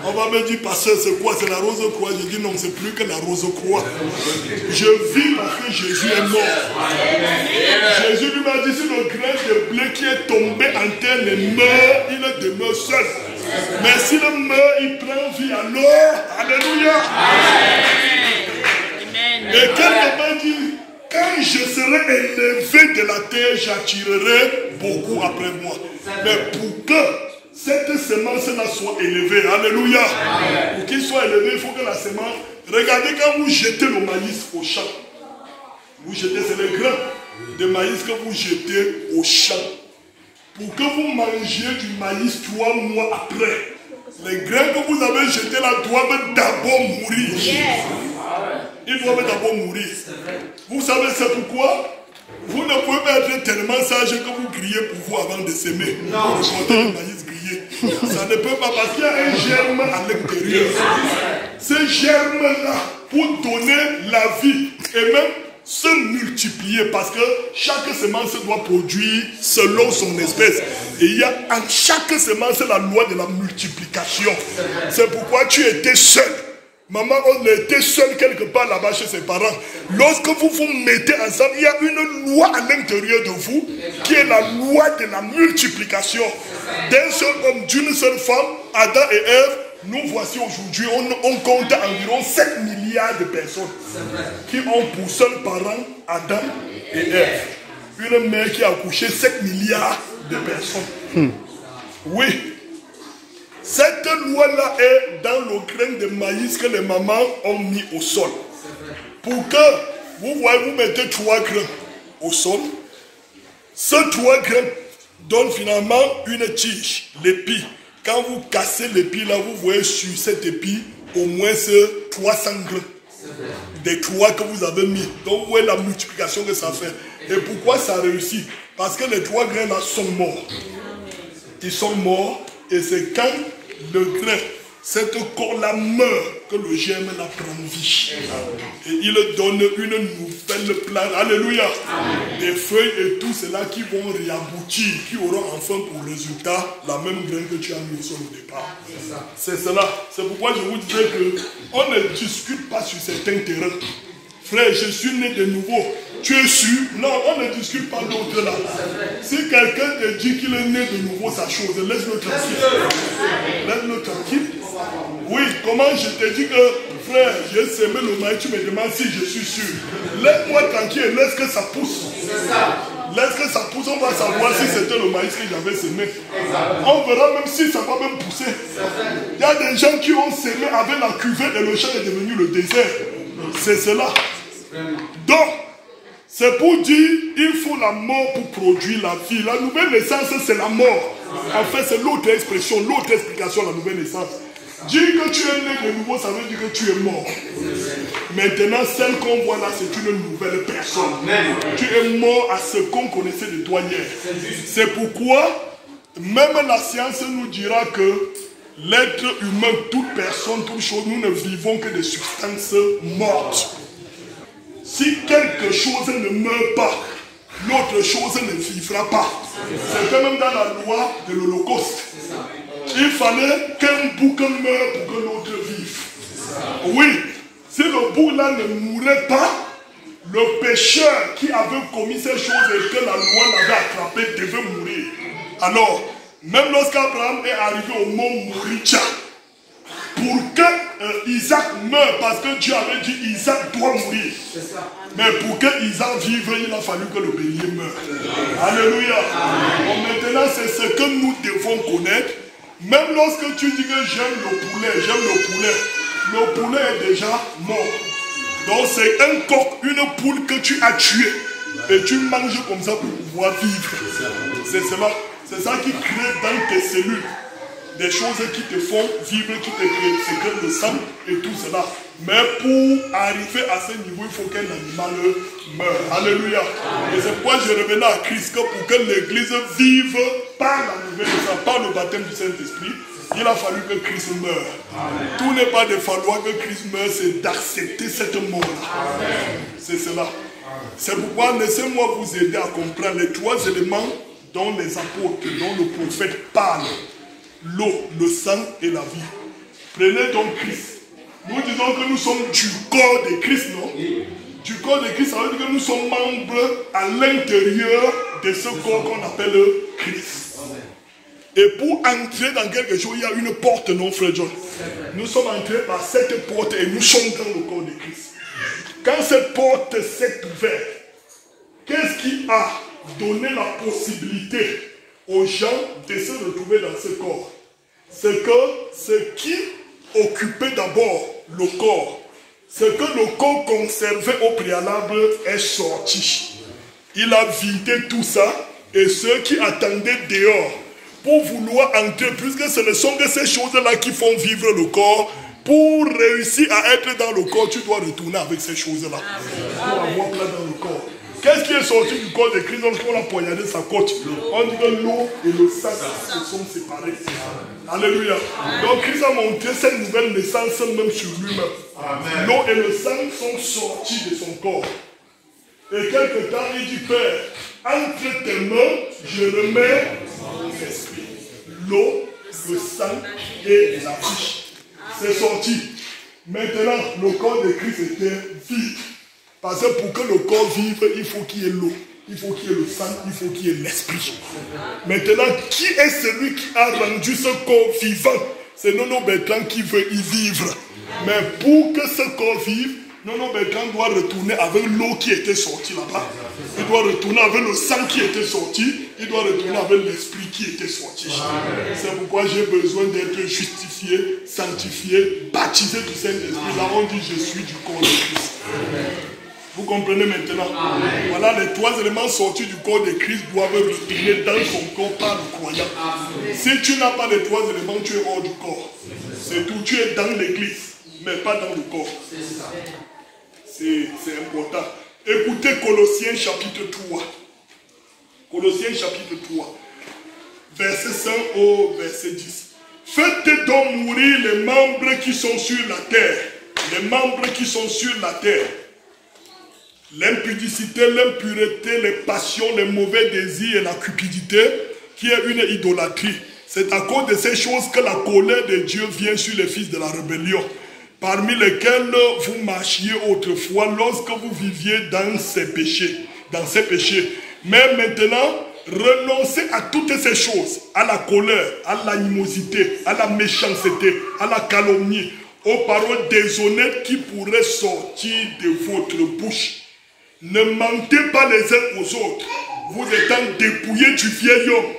On va me dire, pasteur, c'est quoi? C'est la rose croix. Je dis non, c'est plus que la rose croix. Je vis parce que Jésus est mort. Jésus lui m'a dit, si le grain de blé qui est tombé en terre ne meurt, il demeure seul. Mais s'il meurt, il prend vie alors. Alléluia. Et quelque part dit, quand je serai élevé de la terre, j'attirerai beaucoup après moi. Mais pour que cette semence-là soit élevée, alléluia, pour qu'il soit élevé, il faut que la semence... Regardez quand vous jetez le maïs au champ. Vous jetez, c'est le grain de maïs que vous jetez au champ. Pour que vous mangiez du maïs 3 mois après, les grains que vous avez jetés là doivent d'abord mourir. Ils doivent d'abord mourir. Vous savez c'est pourquoi? Vous ne pouvez pas être tellement sage que vous criez pour vous avant de s'aimer. Non. Vous comptez le maïs grillé. Ça ne peut pas parce qu'il y a un germe à l'intérieur. Ce germe-là, pour donner la vie et même se multiplier, parce que chaque semence doit produire selon son espèce. Et il y a en chaque semence la loi de la multiplication. C'est pourquoi tu étais seul. Maman, on était seul quelque part là-bas chez ses parents. Lorsque vous vous mettez ensemble, il y a une loi à l'intérieur de vous qui est la loi de la multiplication. D'un seul homme, d'une seule femme, Adam et Ève, nous voici aujourd'hui, on compte environ 7 milliards de personnes qui ont pour seul parent Adam et Ève. Une mère qui a accouché 7 milliards de personnes. Oui. Cette loi-là est dans le grain de maïs que les mamans ont mis au sol. Pour que, vous voyez, vous mettez 3 grains au sol. Ces 3 grains donnent finalement une tige, l'épi. Quand vous cassez l'épi là, vous voyez sur cet épi au moins 300 grains. Des 3 que vous avez mis. Donc vous voyez la multiplication que ça fait. Et pourquoi ça réussit? Parce que les 3 grains là sont morts. Ils sont morts. Et c'est quand le grain, cette corps-là meurt, que le germe la prend vie. Et il donne une nouvelle plante. Alléluia. Des feuilles et tout cela qui vont réaboutir, qui auront enfin pour résultat la même graine que tu as mis au sol au départ. C'est cela. C'est pourquoi je vous disais qu'on ne discute pas sur certains terrains. Frère, je suis né de nouveau. Tu es sûr? Non, on ne discute pas d'autre là. Si quelqu'un te dit qu'il est né de nouveau, sa chose, laisse-le tranquille. Laisse-le tranquille. Oui, comment je te dis que, frère, j'ai semé le maïs, tu me demandes si je suis sûr. Laisse-moi tranquille, laisse que ça pousse. Lorsque ça pousse, on va savoir si c'était le maïs que j'avais semé. On verra même si ça va même pousser. Il y a des gens qui ont semé avec la cuvette et le champ est devenu le désert. C'est cela. Donc, c'est pour dire, il faut la mort pour produire la vie. La nouvelle naissance, c'est la mort. En fait, c'est l'autre expression, l'autre explication de la nouvelle naissance. Dire que tu es né de nouveau, ça veut dire que tu es mort. Maintenant, celle qu'on voit là, c'est une nouvelle personne. Tu es mort à ce qu'on connaissait de toi hier. C'est pourquoi, même la science nous dira que l'être humain, toute personne, toute chose, nous ne vivons que de substances mortes. Si quelque chose ne meurt pas, l'autre chose ne vivra pas. C'est même dans la loi de l'Holocauste. Il fallait qu'un bouc meure pour que l'autre vive. Oui, si le bouc là ne mourait pas, le pécheur qui avait commis ces choses et que la loi l'avait attrapé devait mourir. Alors, même lorsqu'Abraham est arrivé au mont Moricha, pour que Isaac meure, parce que Dieu avait dit Isaac doit mourir. Mais pour que Isaac vive, il a fallu que le bélier meure. Alléluia. Bon, maintenant, c'est ce que nous devons connaître. Même lorsque tu dis que j'aime le poulet, le poulet est déjà mort. Donc c'est un coq, une poule que tu as tué. Et tu manges comme ça pour pouvoir vivre. C'est cela. C'est ça qui crée dans tes cellules des choses qui te font vivre, qui te créent. C'est que le sang et tout cela. Mais pour arriver à ce niveau, il faut qu'un animal meure. Alléluia. Et c'est pourquoi je revenais à Christ, que pour que l'église vive par la nouvelle naissance, par le baptême du Saint-Esprit, il a fallu que Christ meure. Tout n'est pas de falloir que Christ meure, c'est d'accepter cette mort-là. C'est cela. C'est pourquoi laissez-moi vous aider à comprendre les trois éléments dont les apôtres, dont le prophète parle. L'eau, le sang et la vie. Prenez donc Christ. Nous disons que nous sommes du corps de Christ, non? Du corps de Christ, ça veut dire que nous sommes membres à l'intérieur de ce corps qu'on appelle Christ. Et pour entrer dans quelque chose, il y a une porte, non, frère John? Nous sommes entrés par cette porte et nous sommes dans le corps de Christ. Quand cette porte s'est ouverte, qu'est-ce qui a donné la possibilité aux gens de se retrouver dans ce corps? C'est que ce qui occupait d'abord le corps, ce que le corps conservait au préalable est sorti. Il a vidé tout ça et ceux qui attendaient dehors pour vouloir entrer, puisque ce ne sont que ces choses-là qui font vivre le corps, pour réussir à être dans le corps, tu dois retourner avec ces choses-là. Pour avoir place dans le corps. Qu'est-ce qui est sorti du corps de Christ lorsqu'on a poignardé sa côte? On dit que l'eau et le sang se sont séparés. Alléluia. Donc Christ a montré cette nouvelle naissance même sur lui-même. L'eau et le sang sont sortis de son corps. Et quelque temps, il dit, Père, entre tes mains, je remets mon esprit. L'eau, le sang et la vie. C'est sorti. Maintenant, le corps de Christ était vide. Parce que pour que le corps vive, il faut qu'il y ait l'eau, il faut qu'il y ait le sang, il faut qu'il y ait l'esprit. Maintenant, qui est celui qui a rendu ce corps vivant? C'est Nono Bertrand qui veut y vivre. Mais pour que ce corps vive, Nono Bertrand doit retourner avec l'eau qui était sortie là-bas. Il doit retourner avec le sang qui était sorti. Il doit retourner avec l'esprit qui était sorti. C'est pourquoi j'ai besoin d'être justifié, sanctifié, baptisé du Saint-Esprit. Là, on dit je suis du corps de Christ. Vous comprenez maintenant? Amen. Voilà, les trois éléments sortis du corps de Christ doivent retourner dans son corps par le croyant. Amen. Si tu n'as pas les trois éléments, tu es hors du corps. C'est tout. Tu es dans l'église, mais pas dans le corps. C'est important. Écoutez Colossiens chapitre 3. Colossiens chapitre 3. Verset 5 au verset 10. Faites donc mourir les membres qui sont sur la terre. Les membres qui sont sur la terre. L'impudicité, l'impureté, les passions, les mauvais désirs et la cupidité, qui est une idolâtrie. C'est à cause de ces choses que la colère de Dieu vient sur les fils de la rébellion, parmi lesquels vous marchiez autrefois lorsque vous viviez dans ces péchés. Mais maintenant, renoncez à toutes ces choses, à la colère, à l'animosité, à la méchanceté, à la calomnie, aux paroles déshonnêtes qui pourraient sortir de votre bouche. Ne mentez pas les uns aux autres, vous étant dépouillés du vieil homme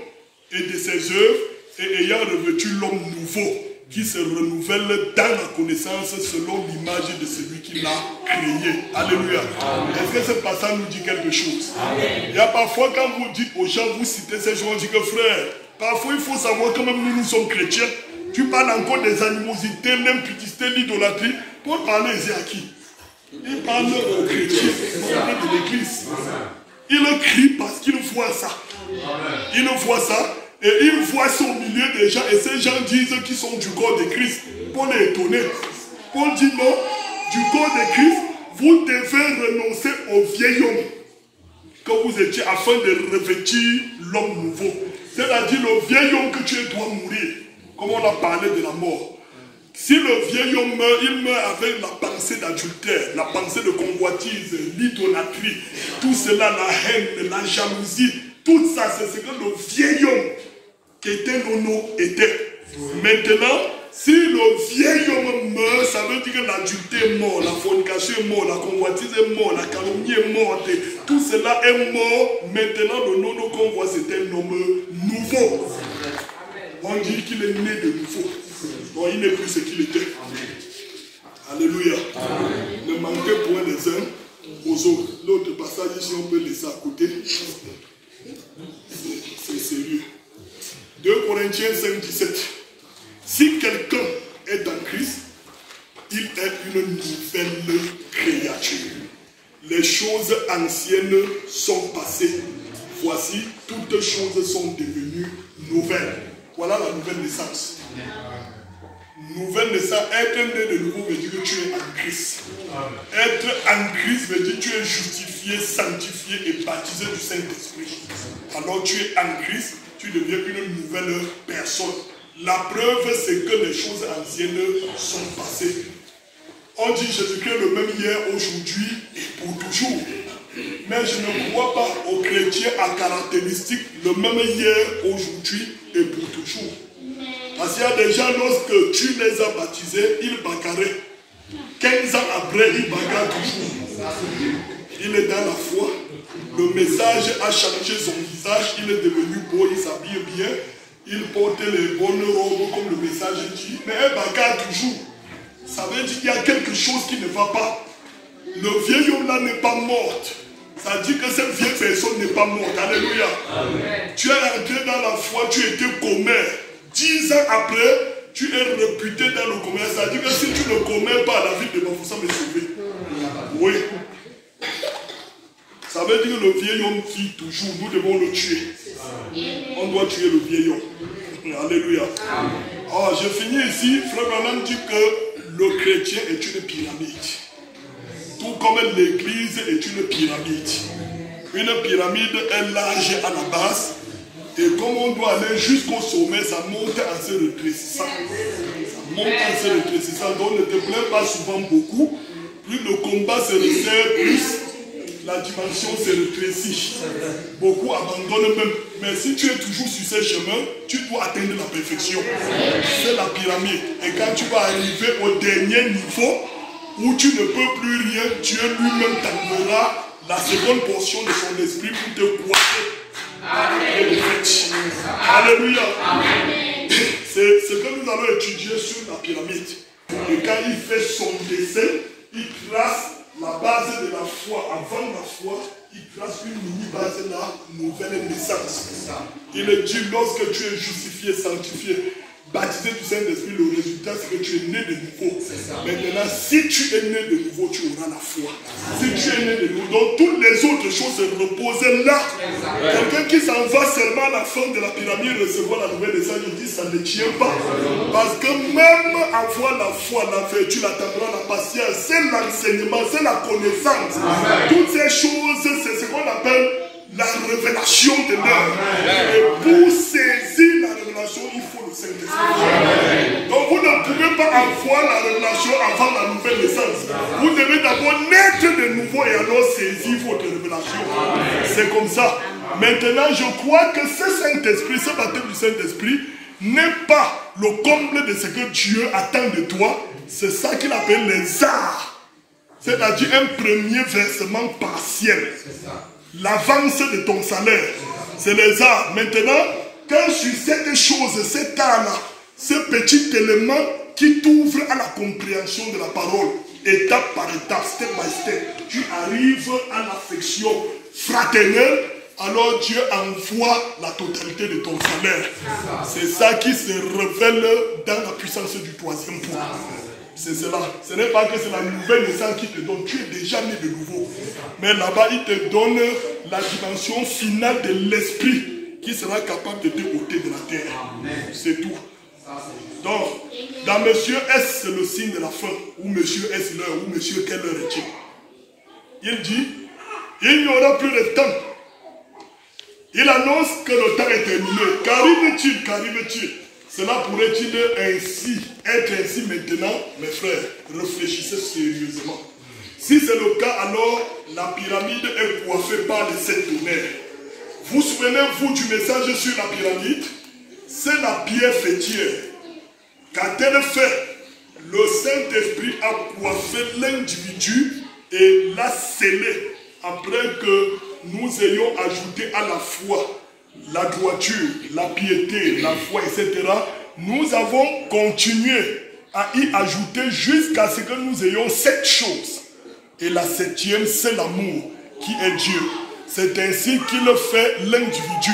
et de ses œuvres, et ayant revêtu l'homme nouveau, qui se renouvelle dans la connaissance selon l'image de celui qui l'a créé. Alléluia. Est-ce que ce passage nous dit quelque chose? Amen. Il y a parfois quand vous dites aux gens, vous citez ces gens, on dit que frère, parfois il faut savoir quand même nous sommes chrétiens. Tu parles encore des animosités, l'impudicité, l'idolâtrie. Pour parler ici à qui? Il parle aux chrétiens, de l'église. Il crie parce qu'il voit ça. Il voit ça. Et il voit ça au milieu des gens. Et ces gens disent qu'ils sont du corps de Christ. Paul est étonné. Paul dit non, du corps de Christ, vous devez renoncer au vieil homme que vous étiez afin de revêtir l'homme nouveau. C'est-à-dire le vieil homme que tu dois mourir. Comme on a parlé de la mort. Si le vieil homme meurt, il meurt avec la pensée d'adultère, la pensée de convoitise, l'idolâtrie, tout cela, la haine, la jalousie, tout ça, c'est ce que le vieil homme qui était nono était. Maintenant, si le vieil homme meurt, ça veut dire que l'adultère est mort, la fornication est mort, la convoitise est mort, la calomnie est morte, tout cela est mort. Maintenant, le nono qu'on voit, c'est un homme nouveau. On dit qu'il est né de nouveau. Non, il n'est plus ce qu'il était. Alléluia. Ne manquez point les uns aux autres. L'autre passage, si on peut laisser à côté, c'est sérieux. 2 Corinthiens 5, 17. Si quelqu'un est en Christ, il est une nouvelle créature. Les choses anciennes sont passées. Voici, toutes choses sont devenues nouvelles. Voilà la nouvelle naissance. Nouvelle naissance, être né de nouveau veut dire que tu es en Christ. Être en Christ veut dire que tu es justifié, sanctifié et baptisé du Saint-Esprit. Alors tu es en Christ, tu deviens une nouvelle personne. La preuve, c'est que les choses anciennes sont passées. On dit Jésus-Christ est le même hier, aujourd'hui et pour toujours. Mais je ne crois pas aux chrétiens à caractéristiques le même hier, aujourd'hui et pour toujours. Parce qu'il y a des gens, lorsque tu les as baptisés, ils bagarraient. 15 ans après, ils bagarrent toujours. Il est dans la foi. Le message a changé son visage. Il est devenu beau, il s'habille bien. Il porte les bonnes robes comme le message dit. Mais elle bagarre toujours. Ça veut dire qu'il y a quelque chose qui ne va pas. Le vieil homme là n'est pas mort. Ça dit que cette vieille personne n'est pas morte. Alléluia. Amen. Tu es entré dans la foi, tu étais commère. 10 ans après, tu es réputé dans le commerce. Ça dit que si tu ne commets pas, la vie de Bafoussam est sauvée. Oui. Ça veut dire que le vieil homme vit toujours. Nous devons le tuer. On doit tuer le vieil homme. Alléluia. Alors, je finis ici. Frère Branham dit que le chrétien est une pyramide. Tout comme l'église est une pyramide. Une pyramide est large à la base. Et comme on doit aller jusqu'au sommet, ça monte en se rétrécissant. Ça monte en se rétrécissant. Donc ne te plains pas souvent beaucoup. Plus le combat se resserre, plus la dimension se rétrécit. Beaucoup abandonnent même. Mais si tu es toujours sur ce chemin, tu dois atteindre la perfection. C'est la pyramide. Et quand tu vas arriver au dernier niveau, où tu ne peux plus rien, Dieu lui-même t'enverra la seconde portion de son esprit pour te coiffer. Amen. Alléluia. C'est ce que nous allons étudier sur la pyramide. Et quand il fait son dessin, il trace la base de la foi. Avant la foi, il trace une mini-base de la nouvelle naissance. Il dit, lorsque tu es justifié, sanctifié, baptisé du Saint-Esprit, le résultat c'est que tu es né de nouveau. Maintenant, si tu es né de nouveau, tu auras la foi. Si tu es né de nouveau, donc toutes les autres choses se reposent là. Quelqu'un qui s'en va seulement à la fin de la pyramide recevoir la nouvelle naissance, il dit ça ne tient pas. Parce que même avoir la foi, la vertu, la tempérance, la patience, c'est l'enseignement, c'est la connaissance. Toutes ces choses, c'est ce qu'on appelle la révélation de l'œuvre. Et pour saisir la révélation, il faut le Saint-Esprit. Donc vous ne pouvez pas avoir la révélation avant la nouvelle naissance. Vous devez d'abord naître de nouveau et alors saisir votre révélation. C'est comme ça. Maintenant, je crois que ce Saint-Esprit, ce baptême du Saint-Esprit, n'est pas le comble de ce que Dieu attend de toi. C'est ça qu'il appelle les arts. C'est-à-dire un premier versement partiel. l'avance de ton salaire. C'est les arts. Maintenant, quand sur cette chose, cet art-là, ce petit élément qui t'ouvre à la compréhension de la parole, étape par étape, step by step, tu arrives à l'affection fraternelle, alors Dieu envoie la totalité de ton salaire. C'est ça qui se révèle dans la puissance du troisième point. C'est cela. Ce n'est pas que c'est la nouvelle naissance qui te donne. Tu es déjà né de nouveau. Mais là-bas, il te donne la dimension finale de l'esprit qui sera capable de te ôter de la terre. C'est tout. Donc, dans Monsieur S, c'est le signe de la fin. Ou Monsieur S l'heure, ou Monsieur quelle heure est-il? Il dit, il n'y aura plus de temps. Il annonce que le temps est terminé. Qu'arrive-t-il? Qu'arrive-t-il? Cela pourrait-il être ainsi maintenant? Mes frères, réfléchissez sérieusement. Si c'est le cas, alors la pyramide est coiffée par les 7 tonnerres. Vous souvenez-vous du message sur la pyramide? C'est la pierre fêtière. Qu'a-t-elle fait? Le Saint-Esprit a coiffé l'individu et l'a scellé après que nous ayons ajouté à la foi la droiture, la piété, la foi, etc. Nous avons continué à y ajouter jusqu'à ce que nous ayons 7 choses. Et la 7e, c'est l'amour qui est Dieu. C'est ainsi qu'il fait l'individu.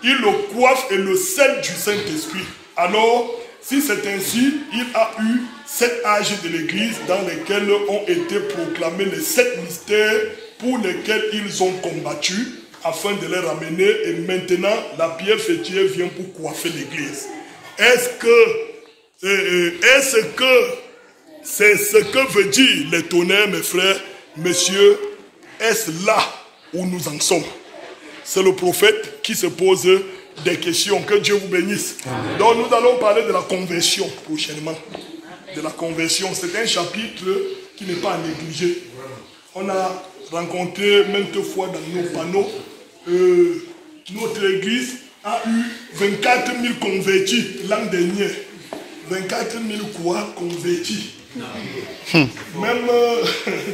Il le coiffe et le scelle du Saint-Esprit. Alors, si c'est ainsi, il a eu 7 âges de l'Église dans lesquels ont été proclamés les 7 mystères pour lesquels ils ont combattu afin de les ramener. Et maintenant, la pierre fêtière vient pour coiffer l'Église. Est-ce que c'est ce que veut dire les tonnerres, mes frères, messieurs? Est-ce là où nous en sommes? C'est le prophète qui se pose des questions. Que Dieu vous bénisse. Amen. Donc nous allons parler de la conversion prochainement. De la conversion. C'est un chapitre qui n'est pas à négliger. On a rencontré maintes fois dans nos panneaux. Notre église a eu 24 000 convertis l'an dernier. 24 000 quoi? Convertis. Même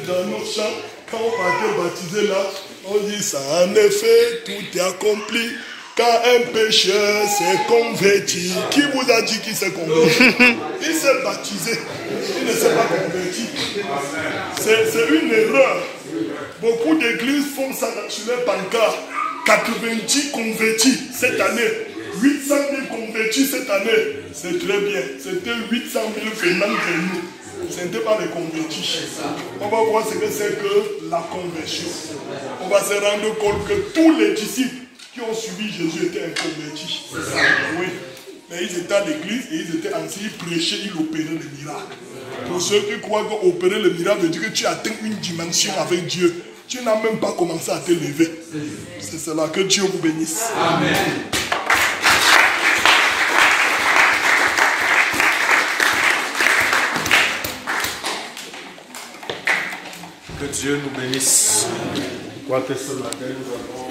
dans nos chants, quand on partait baptiser là, on dit ça en effet, tout est accompli. Quand un pécheur s'est converti, qui vous a dit qu'il s'est converti? Il s'est baptisé, il ne s'est pas converti. C'est une erreur. Beaucoup d'églises font ça sur les pancartes. 90 convertis cette année, 800 000 convertis cette année. C'est très bien. C'était 800 000 venant de nous. Ce n'était pas les convertis. On va voir ce que c'est que la conversion. On va se rendre compte que tous les disciples qui ont suivi Jésus étaient inconvertis. Oui. Mais ils étaient à l'église et ils étaient ainsi, ils prêchaient, ils opéraient le miracle. Pour ceux qui croient qu'opérer le miracle veut dire que tu atteins une dimension avec Dieu. Tu n'as même pas commencé à te lever. C'est cela. Que Dieu vous bénisse. Amen. Que Dieu nous bénisse. Quoi que ce matin, nous avons